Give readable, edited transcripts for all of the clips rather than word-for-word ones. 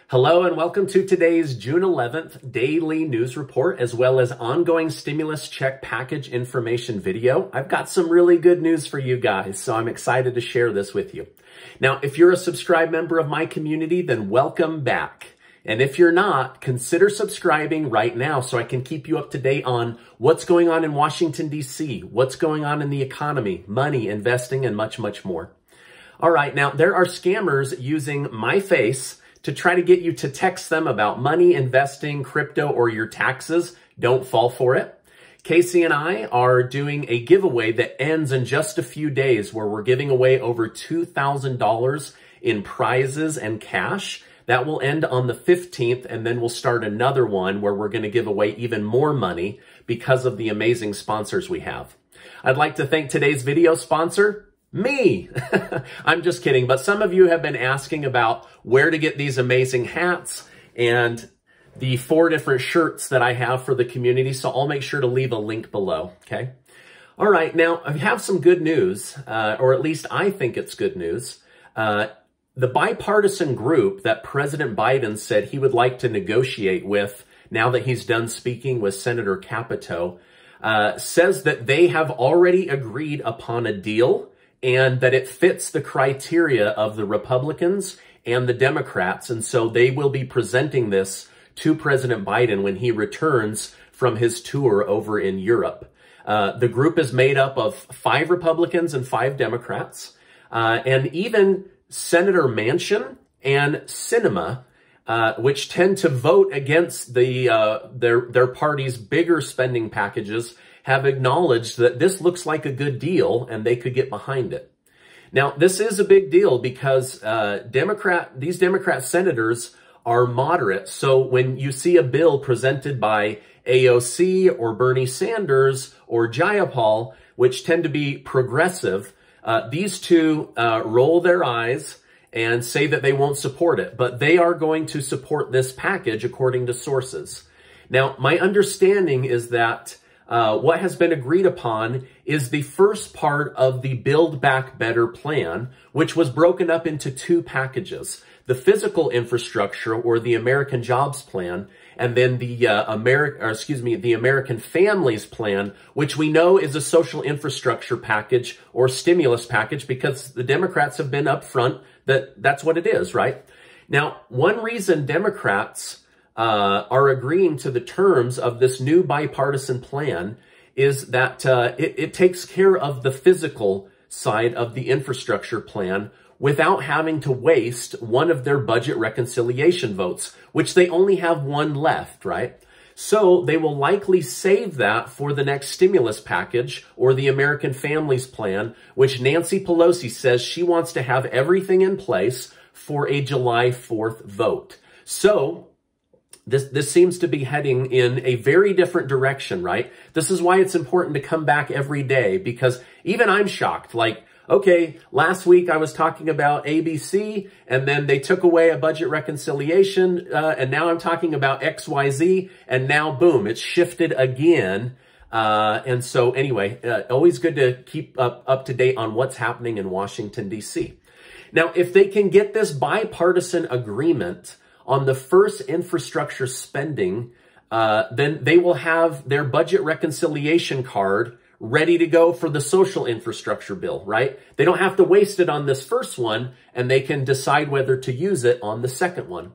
Hello and welcome to today's June 11th daily news report, as well as ongoing stimulus check package information video. I've got some really good news for you guys, so I'm excited to share this with you. Now, if you're a subscribed member of my community, then welcome back. And if you're not, consider subscribing right now so I can keep you up to date on what's going on in Washington, D.C., what's going on in the economy, money, investing, and much, much more. All right, now there are scammers using my face to try to get you to text them about money, investing, crypto, or your taxes. Don't fall for it. Casey and I are doing a giveaway that ends in just a few days where we're giving away over $2,000 in prizes and cash. That will end on the 15th, and then we'll start another one where we're going to give away even more money because of the amazing sponsors we have. I'd like to thank today's video sponsor, me. I'm just kidding, but some of you have been asking about where to get these amazing hats and the 4 different shirts that I have for the community, so I'll make sure to leave a link below, okay? All right, now I have some good news, or at least I think it's good news. The bipartisan group that President Biden said he would like to negotiate with now that he's done speaking with Senator Capito, says that they have already agreed upon a deal and that it fits the criteria of the Republicans and the Democrats. And so they will be presenting this to President Biden when he returns from his tour over in Europe. The group is made up of 5 Republicans and 5 Democrats. And even Senator Manchin and Sinema, which tend to vote against their party's bigger spending packages, have acknowledged that this looks like a good deal and they could get behind it. Now, this is a big deal because these Democrat senators are moderate. So when you see a bill presented by AOC or Bernie Sanders or Jayapal, which tend to be progressive, these two roll their eyes and say that they won't support it, but they are going to support this package according to sources. Now, my understanding is that what has been agreed upon is the first part of the Build Back Better plan, which was broken up into 2 packages: the physical infrastructure, or the American Jobs Plan, and then the American Families Plan, which we know is a social infrastructure package or stimulus package because the Democrats have been upfront that that's what it is, right? Now, one reason Democrats are agreeing to the terms of this new bipartisan plan is that it takes care of the physical side of the infrastructure plan without having to waste one of their budget reconciliation votes, which they only have 1 left, right? So they will likely save that for the next stimulus package or the American Families Plan, which Nancy Pelosi says she wants to have everything in place for a July 4th vote. So this seems to be heading in a very different direction, right? This is why it's important to come back every day, because even I'm shocked. Like, okay, last week I was talking about ABC, and then they took away a budget reconciliation, and now I'm talking about XYZ, and now, boom, it's shifted again. And so anyway, always good to keep up to date on what's happening in Washington, D.C. Now, if they can get this bipartisan agreement on the first infrastructure spending, then they will have their budget reconciliation card ready to go for the social infrastructure bill, right? They don't have to waste it on this first one, and they can decide whether to use it on the second one.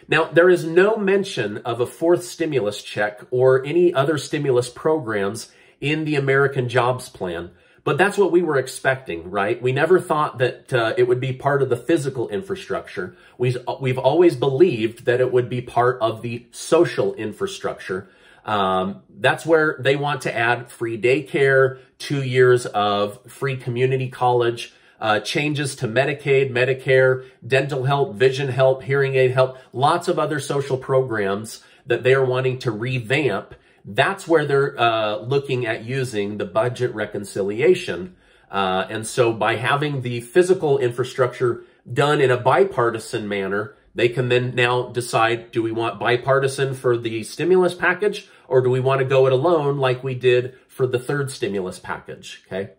Now, there is no mention of a 4th stimulus check or any other stimulus programs in the American Jobs Plan, but that's what we were expecting, right? We never thought that it would be part of the physical infrastructure. We've always believed that it would be part of the social infrastructure. That's where they want to add free daycare, 2 years of free community college, changes to Medicaid, Medicare, dental help, vision help, hearing aid help, lots of other social programs that they're wanting to revamp. That's where they're looking at using the budget reconciliation. And so by having the physical infrastructure done in a bipartisan manner, they can then now decide, do we want bipartisan for the stimulus package, or do we want to go it alone like we did for the 3rd stimulus package, okay?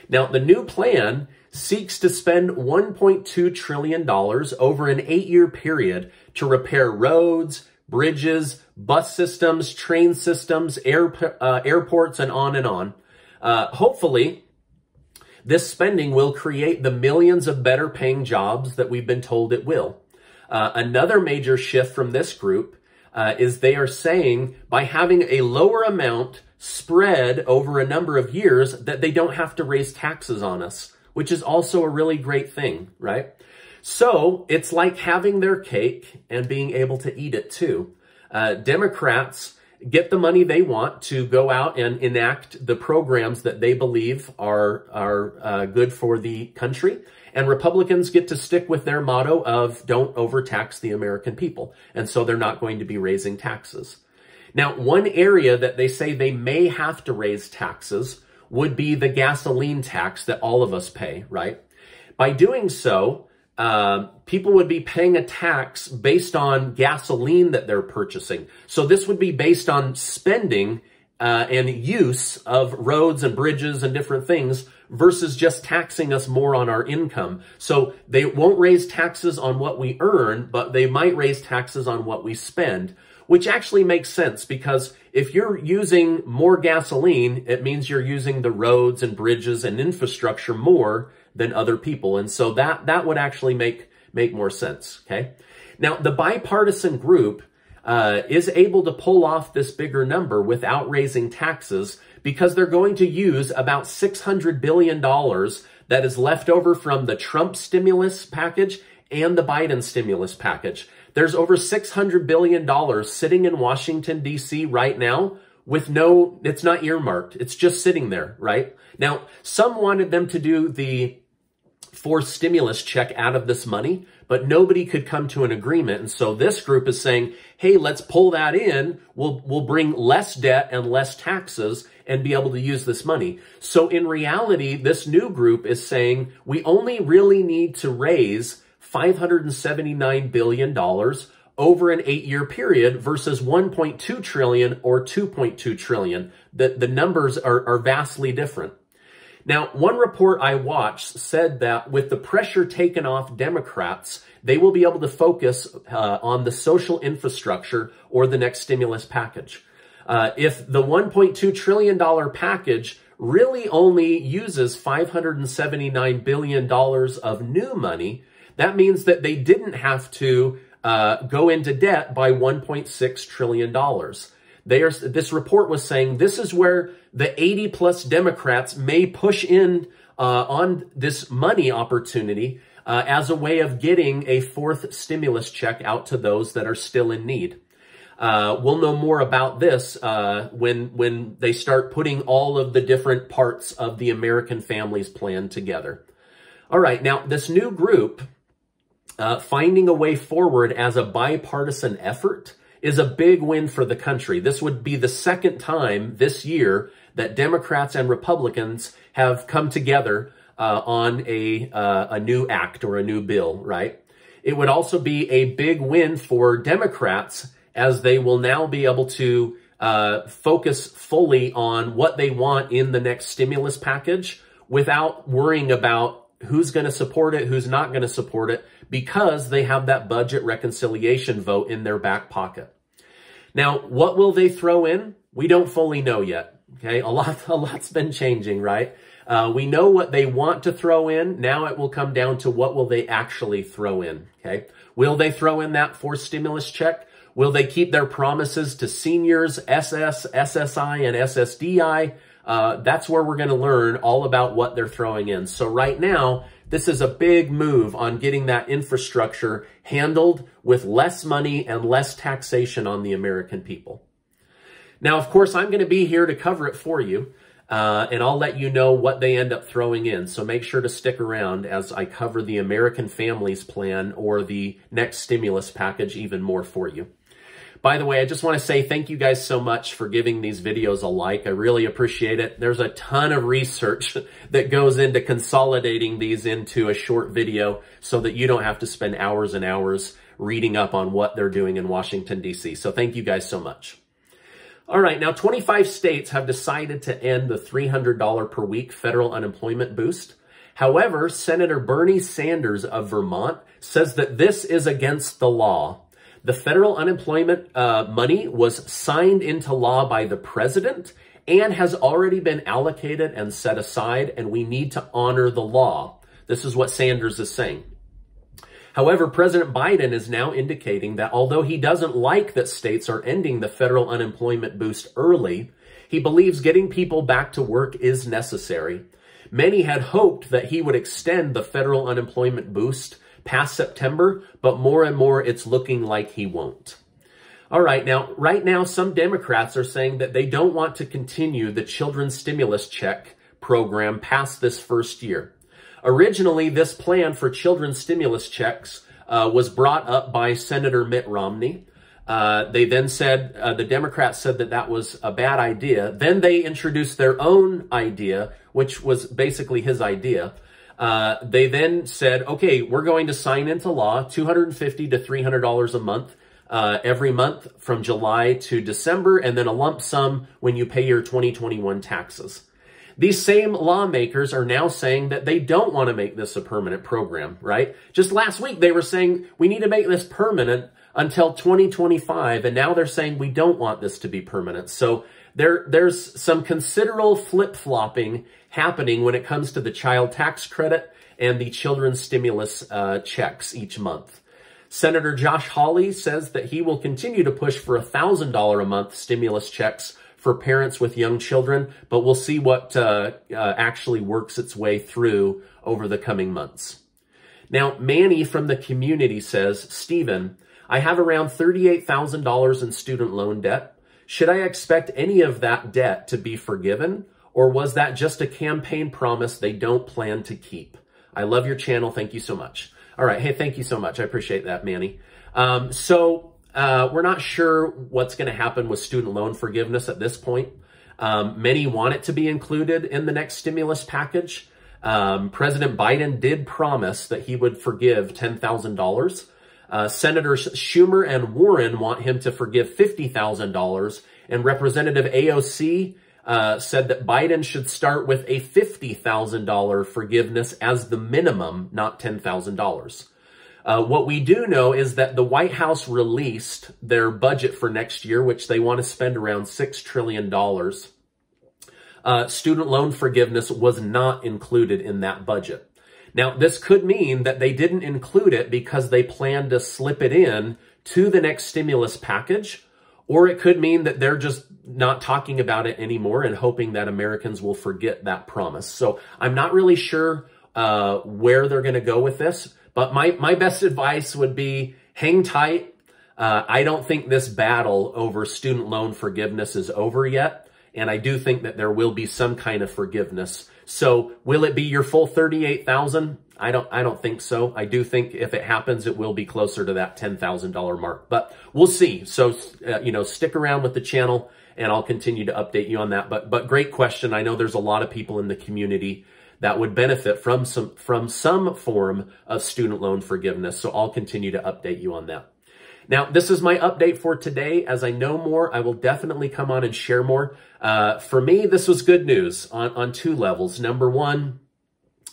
Now, the new plan seeks to spend $1.2 trillion over an 8-year period to repair roads, bridges, bus systems, train systems, airports, and on and on. Hopefully, this spending will create the millions of better paying jobs that we've been told it will. Another major shift from this group is they are saying by having a lower amount spread over a number of years that they don't have to raise taxes on us, which is also a really great thing, right? So it's like having their cake and being able to eat it too. Democrats get the money they want to go out and enact the programs that they believe are good for the country. And Republicans get to stick with their motto of don't overtax the American people. And so they're not going to be raising taxes. Now, one area that they say they may have to raise taxes would be the gasoline tax that all of us pay, right? By doing so, people would be paying a tax based on gasoline that they're purchasing. So this would be based on spending and use of roads and bridges and different things versus just taxing us more on our income. So they won't raise taxes on what we earn, but they might raise taxes on what we spend, which actually makes sense because if you're using more gasoline, it means you're using the roads and bridges and infrastructure more than other people. And so that would actually make more sense, okay? Now, the bipartisan group is able to pull off this bigger number without raising taxes because they're going to use about $600 billion that is left over from the Trump stimulus package and the Biden stimulus package. There's over $600 billion sitting in Washington, D.C. right now with it's not earmarked. It's just sitting there, right? Now, some wanted them to do the forced stimulus check out of this money, but nobody could come to an agreement. And so this group is saying, hey, let's pull that in. We'll bring less debt and less taxes and be able to use this money. So in reality, this new group is saying we only really need to raise $579 billion over an 8-year period versus $1.2 trillion or $2.2 trillion. The numbers are vastly different. Now, one report I watched said that with the pressure taken off Democrats, they will be able to focus on the social infrastructure or the next stimulus package. If the $1.2 trillion package really only uses $579 billion of new money, that means that they didn't have to go into debt by $1.6 trillion. This report was saying this is where the 80-plus Democrats may push in on this money opportunity as a way of getting a fourth stimulus check out to those that are still in need. We'll know more about this when they start putting all of the different parts of the American Families Plan together. All right, now this new group, finding a way forward as a bipartisan effort, is a big win for the country. This would be the second time this year that Democrats and Republicans have come together on a new act or a new bill, right? It would also be a big win for Democrats as they will now be able to focus fully on what they want in the next stimulus package without worrying about who's going to support it, who's not going to support it, because they have that budget reconciliation vote in their back pocket. Now, what will they throw in? We don't fully know yet. Okay, a lot's been changing, right? We know what they want to throw in. Now it will come down to what will they actually throw in. Okay, will they throw in that fourth stimulus check? Will they keep their promises to seniors, SS, SSI, and SSDI? That's where we're going to learn all about what they're throwing in. So right now, this is a big move on getting that infrastructure handled with less money and less taxation on the American people. Now, of course, I'm going to be here to cover it for you, and I'll let you know what they end up throwing in. So make sure to stick around as I cover the American Families Plan or the next stimulus package even more for you. By the way, I just want to say thank you guys so much for giving these videos a like. I really appreciate it. There's a ton of research that goes into consolidating these into a short video so that you don't have to spend hours and hours reading up on what they're doing in Washington, D.C. So thank you guys so much. All right, now 25 states have decided to end the $300 per week federal unemployment boost. However, Senator Bernie Sanders of Vermont says that this is against the law. The federal unemployment money was signed into law by the president and has already been allocated and set aside, and we need to honor the law. This is what Sanders is saying. However, President Biden is now indicating that although he doesn't like that states are ending the federal unemployment boost early, he believes getting people back to work is necessary. Many had hoped that he would extend the federal unemployment boost past September, but more and more it's looking like he won't. All right, right now, some Democrats are saying that they don't want to continue the children's stimulus check program past this first year. Originally, this plan for children's stimulus checks was brought up by Senator Mitt Romney. They then said, the Democrats said that that was a bad idea. Then they introduced their own idea, which was basically his idea. They then said, okay, we're going to sign into law $250 to $300 a month every month from July to December, and then a lump sum when you pay your 2021 taxes. These same lawmakers are now saying that they don't want to make this a permanent program, right? Just last week, they were saying we need to make this permanent until 2025, and now they're saying we don't want this to be permanent. So there's some considerable flip-flopping happening when it comes to the child tax credit and the children's stimulus checks each month. Senator Josh Hawley says that he will continue to push for $1,000 a month stimulus checks for parents with young children, but we'll see what actually works its way through over the coming months. Now, Manny from the community says, Stephen, I have around $38,000 in student loan debt. Should I expect any of that debt to be forgiven, or was that just a campaign promise they don't plan to keep? I love your channel. Thank you so much. All right. Hey, thank you so much. I appreciate that, Manny. We're not sure what's going to happen with student loan forgiveness at this point. Many want it to be included in the next stimulus package. President Biden did promise that he would forgive $10,000. Senators Schumer and Warren want him to forgive $50,000. And Representative AOC said that Biden should start with a $50,000 forgiveness as the minimum, not $10,000. What we do know is that the White House released their budget for next year, which they want to spend around $6 trillion. Student loan forgiveness was not included in that budget. Now, this could mean that they didn't include it because they plan to slip it in to the next stimulus package, or it could mean that they're just not talking about it anymore and hoping that Americans will forget that promise. So I'm not really sure where they're going to go with this. But my best advice would be hang tight. I don't think this battle over student loan forgiveness is over yet. And I do think that there will be some kind of forgiveness. So will it be your full $38,000? I don't think so. I do think if it happens, it will be closer to that $10,000 mark. But we'll see. So, stick around with the channel and I'll continue to update you on that. But great question. I know there's a lot of people in the community that would benefit from some form of student loan forgiveness. So I'll continue to update you on that. Now, this is my update for today. As I know more, I will definitely come on and share more. For me, this was good news on two levels. Number one,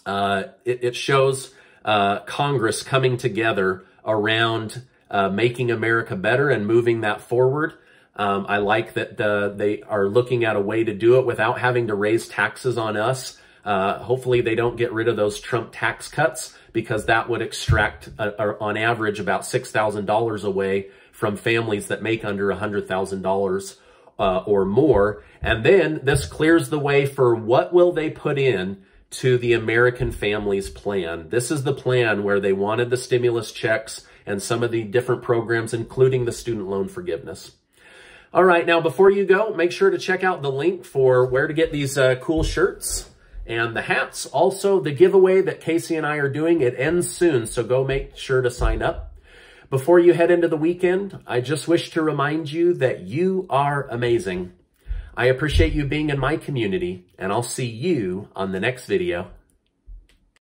it shows Congress coming together around making America better and moving that forward. I like that they are looking at a way to do it without having to raise taxes on us. Hopefully they don't get rid of those Trump tax cuts, because that would extract on average about $6,000 away from families that make under $100,000 or more. And then this clears the way for what will they put in to the American Families Plan. This is the plan where they wanted the stimulus checks and some of the different programs, including the student loan forgiveness. All right, now before you go, make sure to check out the link for where to get these cool shirts and the hats. Also, the giveaway that Casey and I are doing, it ends soon, so go make sure to sign up. Before you head into the weekend, I just wish to remind you that you are amazing. I appreciate you being in my community, and I'll see you on the next video.